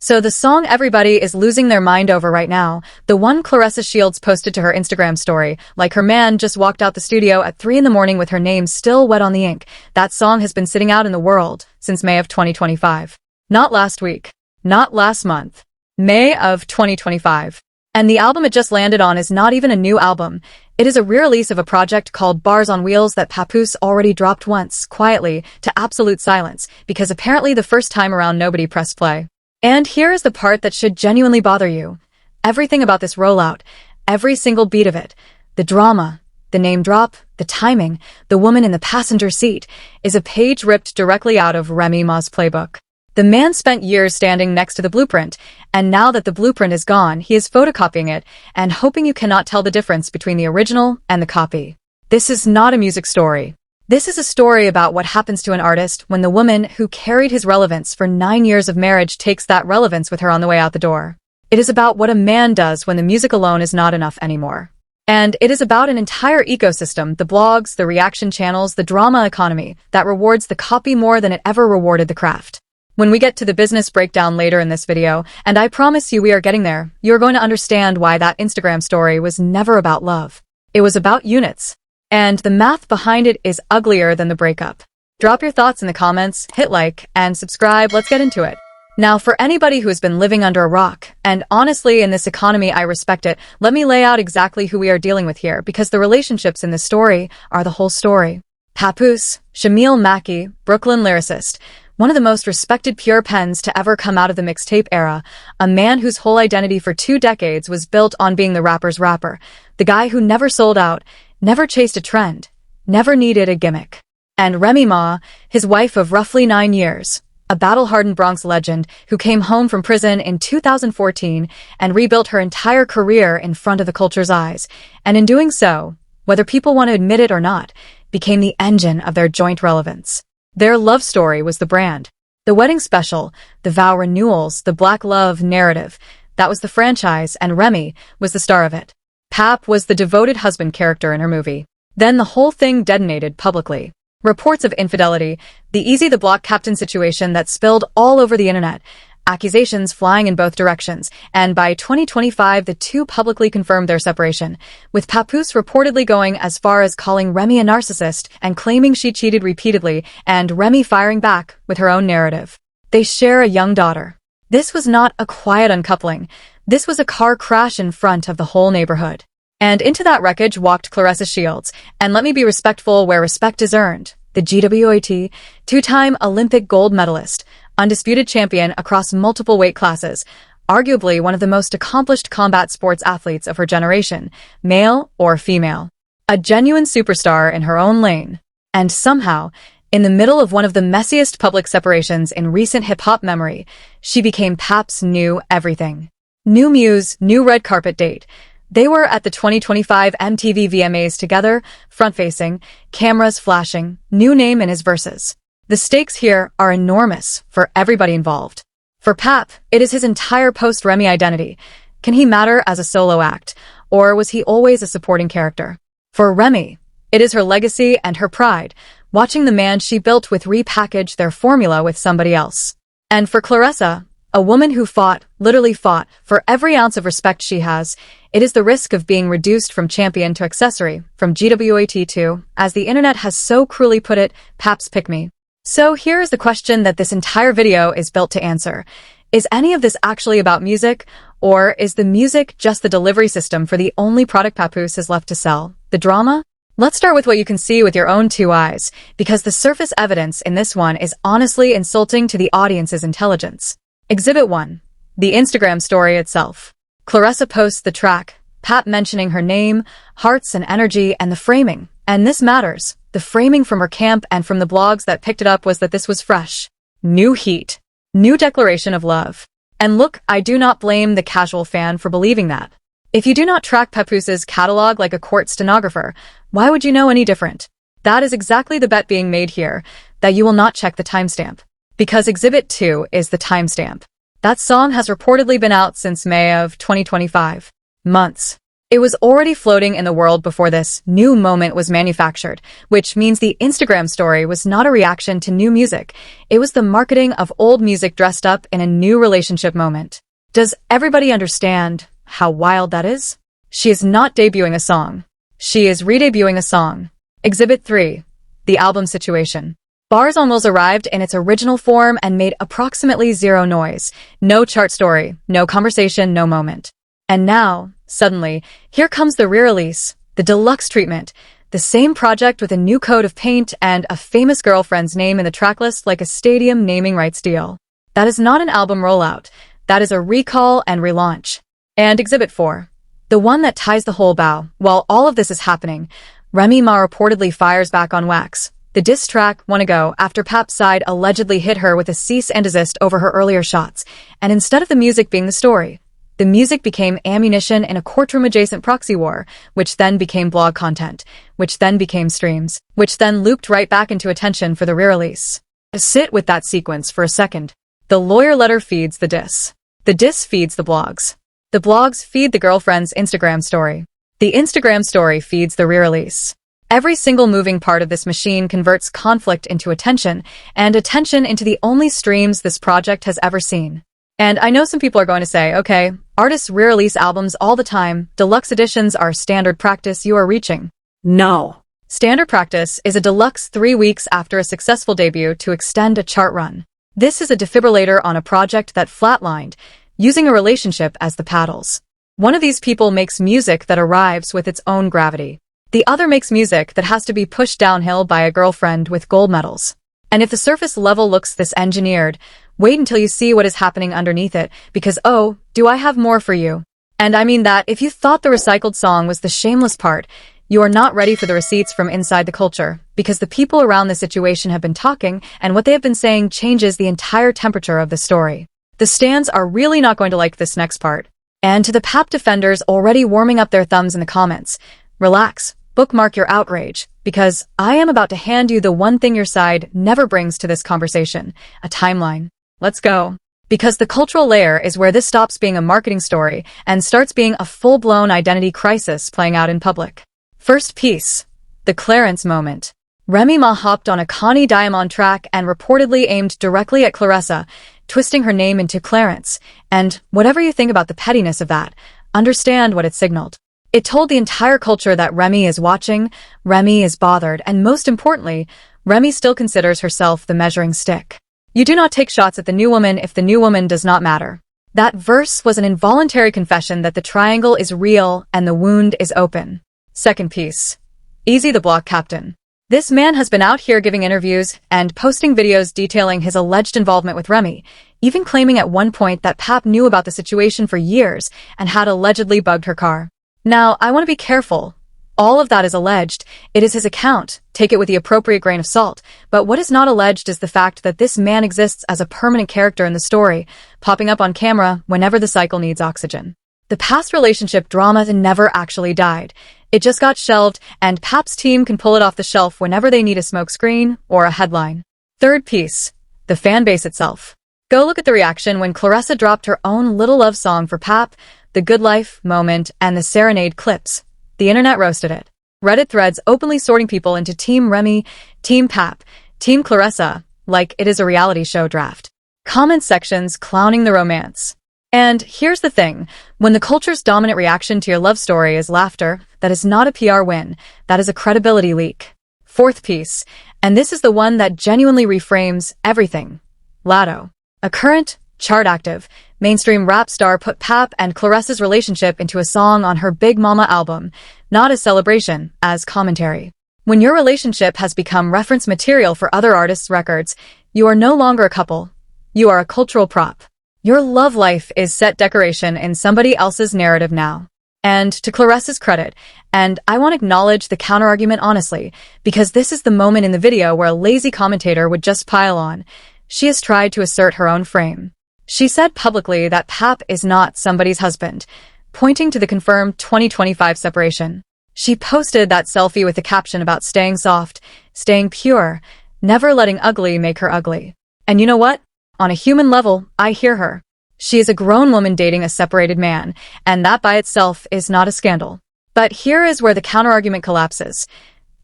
So the song everybody is losing their mind over right now, the one Claressa Shields posted to her Instagram story, like her man just walked out the studio at 3 in the morning with her name still wet on the ink. That song has been sitting out in the world since May of 2025. Not last week. Not last month. May of 2025. And the album it just landed on is not even a new album. It is a re-release of a project called Bars on Wheels that Papoose'S already dropped once, quietly, to absolute silence, because apparently the first time around nobody pressed play. And here is the part that should genuinely bother you. Everything about this rollout, every single beat of it, the drama, the name drop, the timing, the woman in the passenger seat, is a page ripped directly out of Remy's playbook. The man spent years standing next to the blueprint, and now that the blueprint is gone, he is photocopying it and hoping you cannot tell the difference between the original and the copy. This is not a music story. This is a story about what happens to an artist when the woman who carried his relevance for 9 years of marriage takes that relevance with her on the way out the door. It is about what a man does when the music alone is not enough anymore. And it is about an entire ecosystem, the blogs, the reaction channels, the drama economy, that rewards the copy more than it ever rewarded the craft. When we get to the business breakdown later in this video, and I promise you we are getting there, you're going to understand why that Instagram story was never about love. It was about units. And the math behind it is uglier than the breakup. Drop your thoughts in the comments, hit like, and subscribe. Let's get into it. Now, for anybody who has been living under a rock, and honestly in this economy I respect it, let me lay out exactly who we are dealing with here, because the relationships in this story are the whole story. Papoose'S, Shamil Mackey, Brooklyn lyricist, one of the most respected pure pens to ever come out of the mixtape era, a man whose whole identity for 2 decades was built on being the rapper's rapper, the guy who never sold out, never chased a trend, never needed a gimmick. And Remy Ma, his wife of roughly 9 years, a battle-hardened Bronx legend who came home from prison in 2014 and rebuilt her entire career in front of the culture's eyes, and in doing so, whether people want to admit it or not, became the engine of their joint relevance. Their love story was the brand. The wedding special, the vow renewals, the black love narrative, that was the franchise, and Remy was the star of it. Pap was the devoted husband character in her movie. Then the whole thing detonated publicly. Reports of infidelity, the Easy the Block captain situation that spilled all over the internet, accusations flying in both directions, and by 2025 the two publicly confirmed their separation, with Papoose'S reportedly going as far as calling Remy a narcissist and claiming she cheated repeatedly, and Remy firing back with her own narrative. They share a young daughter. This was not a quiet uncoupling. This was a car crash in front of the whole neighborhood. And into that wreckage walked Claressa Shields, and let me be respectful where respect is earned, the GWAT, 2-time Olympic gold medalist, undisputed champion across multiple weight classes, arguably one of the most accomplished combat sports athletes of her generation, male or female. A genuine superstar in her own lane. And somehow, in the middle of one of the messiest public separations in recent hip-hop memory, she became Pap's new everything. New muse, new red carpet date. They were at the 2025 MTV VMAs together, front-facing, cameras flashing, new name in his verses. The stakes here are enormous for everybody involved. For Pap, it is his entire post-Remy identity. Can he matter as a solo act, or was he always a supporting character? For Remy, it is her legacy and her pride, watching the man she built with repackage their formula with somebody else. And for Claressa, a woman who fought, literally fought, for every ounce of respect she has, it is the risk of being reduced from champion to accessory, from GWAT to, as the internet has so cruelly put it, Pap's pick-me. So here is the question that this entire video is built to answer. Is any of this actually about music, or is the music just the delivery system for the only product Papoose'S has left to sell, the drama? Let's start with what you can see with your own 2 eyes, because the surface evidence in this one is honestly insulting to the audience's intelligence. Exhibit 1. The Instagram story itself. Claressa posts the track, Pap mentioning her name, hearts and energy, and the framing. And this matters. The framing from her camp and from the blogs that picked it up was that this was fresh. New heat. New declaration of love. And look, I do not blame the casual fan for believing that. If you do not track Papoose'S catalog like a court stenographer, why would you know any different? That is exactly the bet being made here, that you will not check the timestamp. Because Exhibit 2 is the timestamp. That song has reportedly been out since May of 2025. Months. It was already floating in the world before this new moment was manufactured, which means the Instagram story was not a reaction to new music. It was the marketing of old music dressed up in a new relationship moment. Does everybody understand how wild that is? She is not debuting a song. She is redebuting a song. Exhibit 3. The album situation. Bars on Wheels arrived in its original form and made approximately zero noise. No chart story, no conversation, no moment. And now, suddenly, here comes the re-release, the deluxe treatment, the same project with a new coat of paint and a famous girlfriend's name in the tracklist like a stadium naming rights deal. That is not an album rollout. That is a recall and relaunch. And Exhibit 4. The one that ties the whole bow. While all of this is happening, Remy Ma reportedly fires back on Wax. The diss track won a go after Pap's side allegedly hit her with a cease and desist over her earlier shots. And instead of the music being the story, the music became ammunition in a courtroom-adjacent proxy war, which then became blog content, which then became streams, which then looped right back into attention for the re-release. Sit with that sequence for a second. The lawyer letter feeds the diss. The diss feeds the blogs. The blogs feed the girlfriend's Instagram story. The Instagram story feeds the re-release. Every single moving part of this machine converts conflict into attention, and attention into the only streams this project has ever seen. And I know some people are going to say, okay, artists re-release albums all the time. Deluxe editions are standard practice you are reaching. No. Standard practice is a deluxe 3 weeks after a successful debut to extend a chart run. This is a defibrillator on a project that flatlined, using a relationship as the paddles. One of these people makes music that arrives with its own gravity. The other makes music that has to be pushed downhill by a girlfriend with gold medals. And if the surface level looks this engineered, wait until you see what is happening underneath it, because oh, do I have more for you. And I mean that if you thought the recycled song was the shameless part, you are not ready for the receipts from inside the culture, because the people around the situation have been talking, and what they have been saying changes the entire temperature of the story. The stans are really not going to like this next part. And to the Pap defenders already warming up their thumbs in the comments, relax, bookmark your outrage, because I am about to hand you the one thing your side never brings to this conversation, a timeline. Let's go. Because the cultural layer is where this stops being a marketing story and starts being a full-blown identity crisis playing out in public. First piece. The Clarence moment. Remy Ma hopped on a Connie Diamond track and reportedly aimed directly at Claressa, twisting her name into Clarence. And whatever you think about the pettiness of that, understand what it signaled. It told the entire culture that Remy is watching, Remy is bothered, and most importantly, Remy still considers herself the measuring stick. You do not take shots at the new woman if the new woman does not matter. That verse was an involuntary confession that the triangle is real and the wound is open. Second piece. Easy the block captain. This man has been out here giving interviews and posting videos detailing his alleged involvement with Remy, even claiming at one point that Pap knew about the situation for years and had allegedly bugged her car. Now, I want to be careful. All of that is alleged. It is his account. Take it with the appropriate grain of salt. But what is not alleged is the fact that this man exists as a permanent character in the story, popping up on camera whenever the cycle needs oxygen. The past relationship drama never actually died. It just got shelved, and Pap's team can pull it off the shelf whenever they need a smokescreen or a headline. Third piece. The fan base itself. Go look at the reaction when Claressa dropped her own little love song for Pap, the Good Life moment, and the Serenade clips. The internet roasted it. Reddit threads openly sorting people into Team Remy, Team Pap, Team Claressa, like it is a reality show draft. Comment sections clowning the romance. And here's the thing, when the culture's dominant reaction to your love story is laughter, that is not a PR win, that is a credibility leak. Fourth piece, and this is the one that genuinely reframes everything. Latto. A current, chart-active, mainstream rap star put Pap and Claressa's relationship into a song on her Big Mama album, not as celebration, as commentary. When your relationship has become reference material for other artists' records, you are no longer a couple. You are a cultural prop. Your love life is set decoration in somebody else's narrative now. And to Claressa's credit, and I want to acknowledge the counterargument honestly, because this is the moment in the video where a lazy commentator would just pile on. She has tried to assert her own frame. She said publicly that Pap is not somebody's husband, pointing to the confirmed 2025 separation. She posted that selfie with a caption about staying soft, staying pure, never letting ugly make her ugly. And you know what? On a human level, I hear her. She is a grown woman dating a separated man, and that by itself is not a scandal. But here is where the counterargument collapses.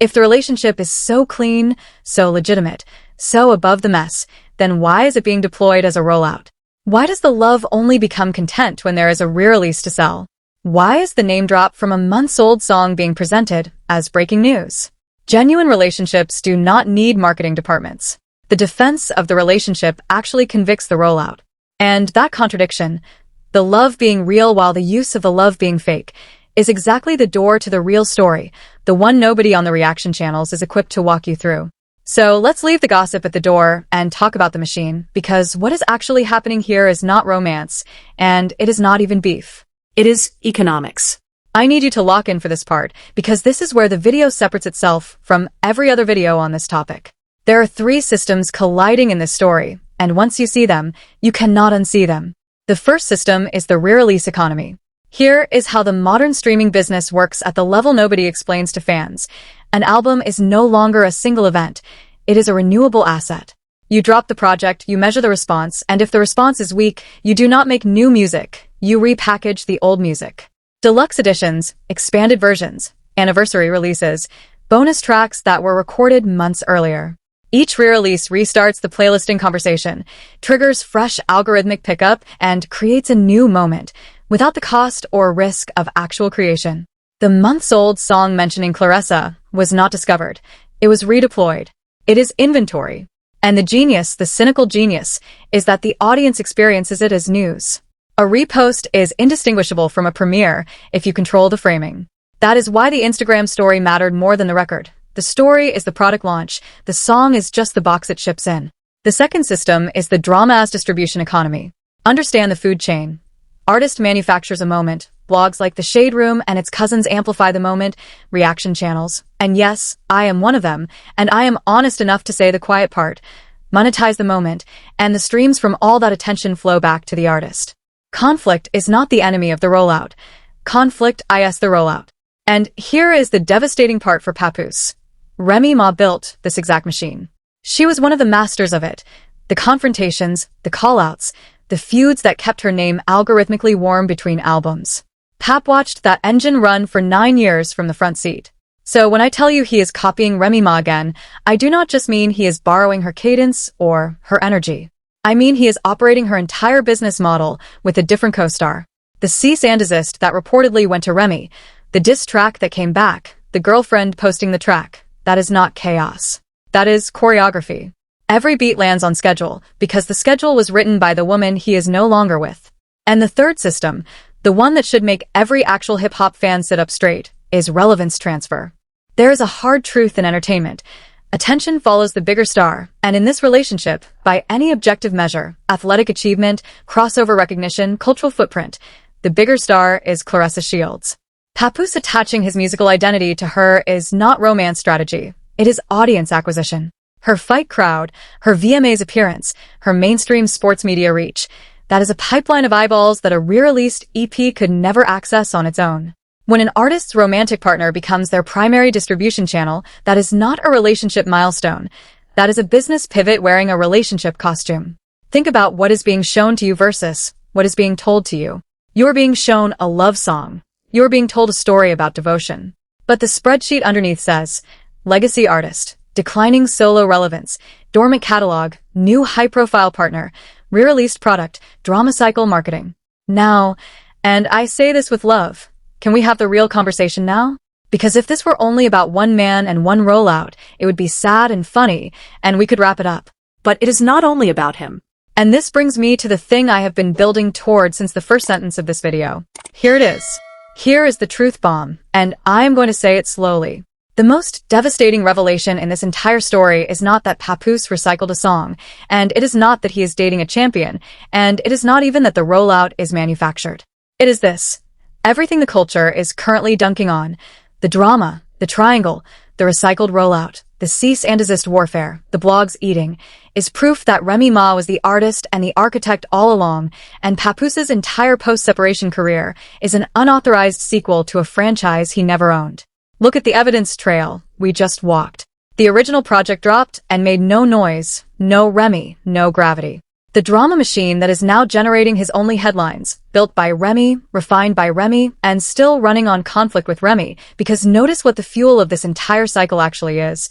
If the relationship is so clean, so legitimate, so above the mess, then why is it being deployed as a rollout? Why does the love only become content when there is a re-release to sell? Why is the name drop from a months-old song being presented as breaking news? Genuine relationships do not need marketing departments. The defense of the relationship actually convicts the rollout. And that contradiction, the love being real while the use of the love being fake, is exactly the door to the real story, the one nobody on the reaction channels is equipped to walk you through. So let's leave the gossip at the door and talk about the machine, because what is actually happening here is not romance, and it is not even beef. It is economics. I need you to lock in for this part, because this is where the video separates itself from every other video on this topic. There are three systems colliding in this story, and once you see them, you cannot unsee them. The first system is the re-release economy. Here is how the modern streaming business works at the level nobody explains to fans. An album is no longer a single event. It is a renewable asset. You drop the project, you measure the response, and if the response is weak, you do not make new music. You repackage the old music. Deluxe editions, expanded versions, anniversary releases, bonus tracks that were recorded months earlier. Each re-release restarts the playlisting conversation, triggers fresh algorithmic pickup, and creates a new moment, without the cost or risk of actual creation. The months-old song mentioning Claressa was not discovered. It was redeployed. It is inventory. And the genius, the cynical genius, is that the audience experiences it as news. A repost is indistinguishable from a premiere if you control the framing. That is why the Instagram story mattered more than the record. The story is the product launch. The song is just the box it ships in. The second system is the drama as distribution economy. Understand the food chain. Artist manufactures a moment. Blogs like The Shade Room and its cousins amplify the moment, reaction channels. And yes, I am one of them, and I am honest enough to say the quiet part. Monetize the moment, and the streams from all that attention flow back to the artist. Conflict is not the enemy of the rollout. Conflict is the rollout. And here is the devastating part for Papoose'S. Remy Ma built this exact machine. She was one of the masters of it. The confrontations, the call-outs, the feuds that kept her name algorithmically warm between albums. Pap watched that engine run for 9 years from the front seat. So when I tell you he is copying Remy Ma again, I do not just mean he is borrowing her cadence or her energy. I mean he is operating her entire business model with a different co-star. The cease and desist that reportedly went to Remy, the diss track that came back, the girlfriend posting the track. That is not chaos. That is choreography. Every beat lands on schedule, because the schedule was written by the woman he is no longer with. And the third system, the one that should make every actual hip-hop fan sit up straight, is relevance transfer. There is a hard truth in entertainment. Attention follows the bigger star, and in this relationship, by any objective measure, athletic achievement, crossover recognition, cultural footprint, the bigger star is Claressa Shields. Papoose'S attaching his musical identity to her is not romance strategy. It is audience acquisition. Her fight crowd, her VMA's appearance, her mainstream sports media reach, that is a pipeline of eyeballs that a re-released EP could never access on its own. When an artist's romantic partner becomes their primary distribution channel, that is not a relationship milestone. That is a business pivot wearing a relationship costume. Think about what is being shown to you versus what is being told to you. You're being shown a love song. You're being told a story about devotion. But the spreadsheet underneath says, legacy artist, declining solo relevance, dormant catalog, new high-profile partner, re-released product, drama cycle marketing. Now, and I say this with love, can we have the real conversation now? Because if this were only about one man and one rollout, it would be sad and funny, and we could wrap it up. But it is not only about him. And this brings me to the thing I have been building toward since the first sentence of this video. Here it is. Here is the truth bomb, and I am going to say it slowly. The most devastating revelation in this entire story is not that Papoose'S recycled a song, and it is not that he is dating a champion, and it is not even that the rollout is manufactured. It is this. Everything the culture is currently dunking on, the drama, the triangle, the recycled rollout, the cease and desist warfare, the blogs eating, is proof that Remy Ma was the artist and the architect all along, and Papoose'S entire post-separation career is an unauthorized sequel to a franchise he never owned. Look at the evidence trail we just walked. The original project dropped and made no noise, no Remy, no gravity. The drama machine that is now generating his only headlines, built by Remy, refined by Remy, and still running on conflict with Remy, because notice what the fuel of this entire cycle actually is.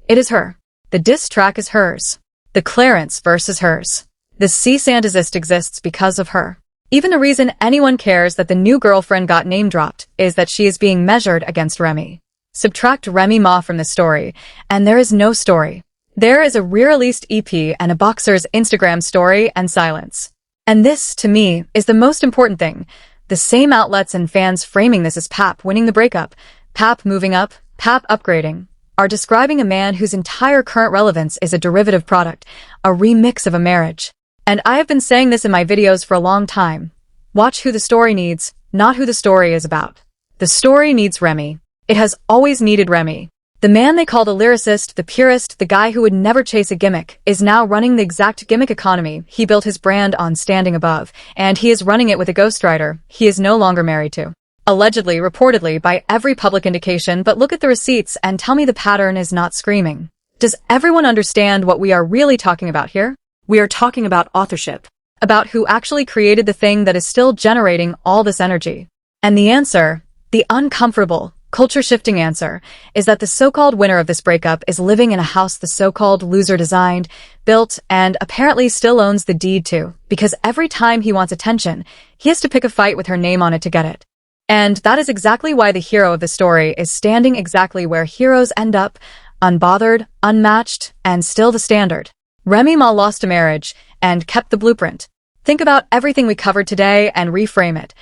It is her. The diss track is hers. The Clarence verse is hers. The cease and desist exists because of her. Even the reason anyone cares that the new girlfriend got name-dropped is that she is being measured against Remy. Subtract Remy Ma from the story, and there is no story. There is a re-released EP and a boxer's Instagram story and silence. And this, to me, is the most important thing. The same outlets and fans framing this as Pap winning the breakup, Pap moving up, Pap upgrading, are describing a man whose entire current relevance is a derivative product, a remix of a marriage. And I have been saying this in my videos for a long time. Watch who the story needs, not who the story is about. The story needs Remy. It has always needed Remy. The man they called a lyricist, the purist, the guy who would never chase a gimmick, is now running the exact gimmick economy he built his brand on standing above, and he is running it with a ghostwriter he is no longer married to. Allegedly, reportedly, by every public indication, but look at the receipts and tell me the pattern is not screaming. Does everyone understand what we are really talking about here? We are talking about authorship. About who actually created the thing that is still generating all this energy. And the answer, the uncomfortable, culture-shifting answer, is that the so-called winner of this breakup is living in a house the so-called loser designed, built, and apparently still owns the deed to, because every time he wants attention, he has to pick a fight with her name on it to get it. And that is exactly why the hero of the story is standing exactly where heroes end up, unbothered, unmatched, and still the standard. Remy Ma lost a marriage and kept the blueprint. Think about everything we covered today and reframe it.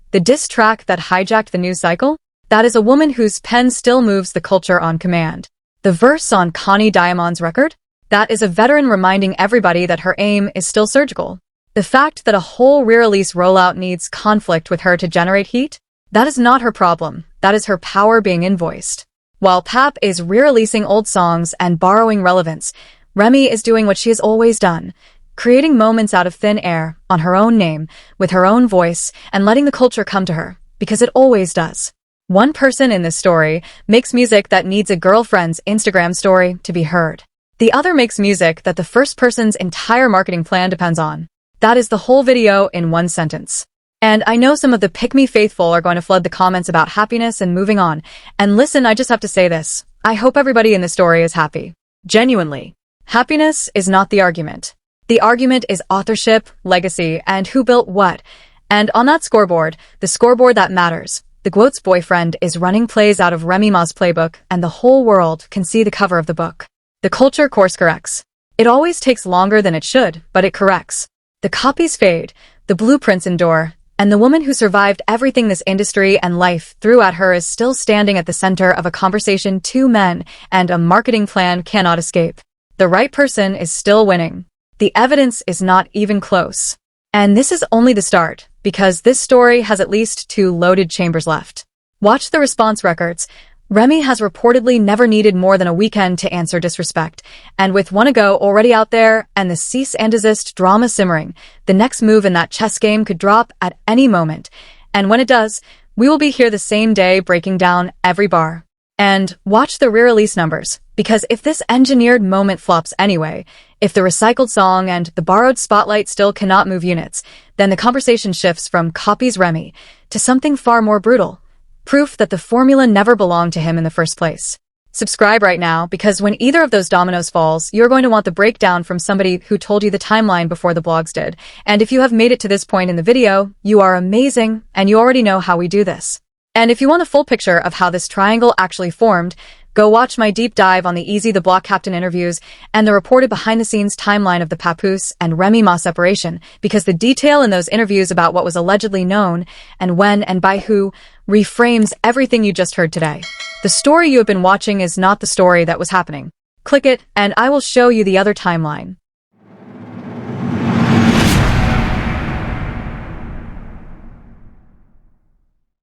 The diss track that hijacked the news cycle? That is a woman whose pen still moves the culture on command. The verse on Connie Diamond's record? That is a veteran reminding everybody that her aim is still surgical. The fact that a whole re-release rollout needs conflict with her to generate heat? That is not her problem. That is her power being invoiced. While Pap is re-releasing old songs and borrowing relevance, Remy is doing what she has always done, creating moments out of thin air, on her own name, with her own voice, and letting the culture come to her, because it always does. One person in this story makes music that needs a girlfriend's Instagram story to be heard. The other makes music that the first person's entire marketing plan depends on. That is the whole video in one sentence. And I know some of the pick-me faithful are going to flood the comments about happiness and moving on. And listen, I just have to say this. I hope everybody in this story is happy. Genuinely. Happiness is not the argument. The argument is authorship, legacy, and who built what. And on that scoreboard, the scoreboard that matters, the quote's boyfriend is running plays out of Remy Ma's playbook, and the whole world can see the cover of the book. The culture course corrects. It always takes longer than it should, but it corrects. The copies fade, the blueprints endure, and the woman who survived everything this industry and life threw at her is still standing at the center of a conversation two men and a marketing plan cannot escape. The right person is still winning. The evidence is not even close. And this is only the start, because this story has at least 2 loaded chambers left. Watch the response records. Remy has reportedly never needed more than a weekend to answer disrespect, and with one ago already out there and the cease and desist drama simmering, the next move in that chess game could drop at any moment. And when it does, we will be here the same day breaking down every bar. And watch the re-release numbers, because if this engineered moment flops anyway, if the recycled song and the borrowed spotlight still cannot move units, then the conversation shifts from copies Remy to something far more brutal. Proof that the formula never belonged to him in the first place. Subscribe right now, because when either of those dominoes falls, you're going to want the breakdown from somebody who told you the timeline before the blogs did. And if you have made it to this point in the video, you are amazing, and you already know how we do this. And if you want a full picture of how this triangle actually formed, go watch my deep dive on the Easy the Block Captain interviews and the reported behind-the-scenes timeline of the Papoose'S and Remy Ma separation, because the detail in those interviews about what was allegedly known and when and by who reframes everything you just heard today. The story you have been watching is not the story that was happening. Click it, and I will show you the other timeline.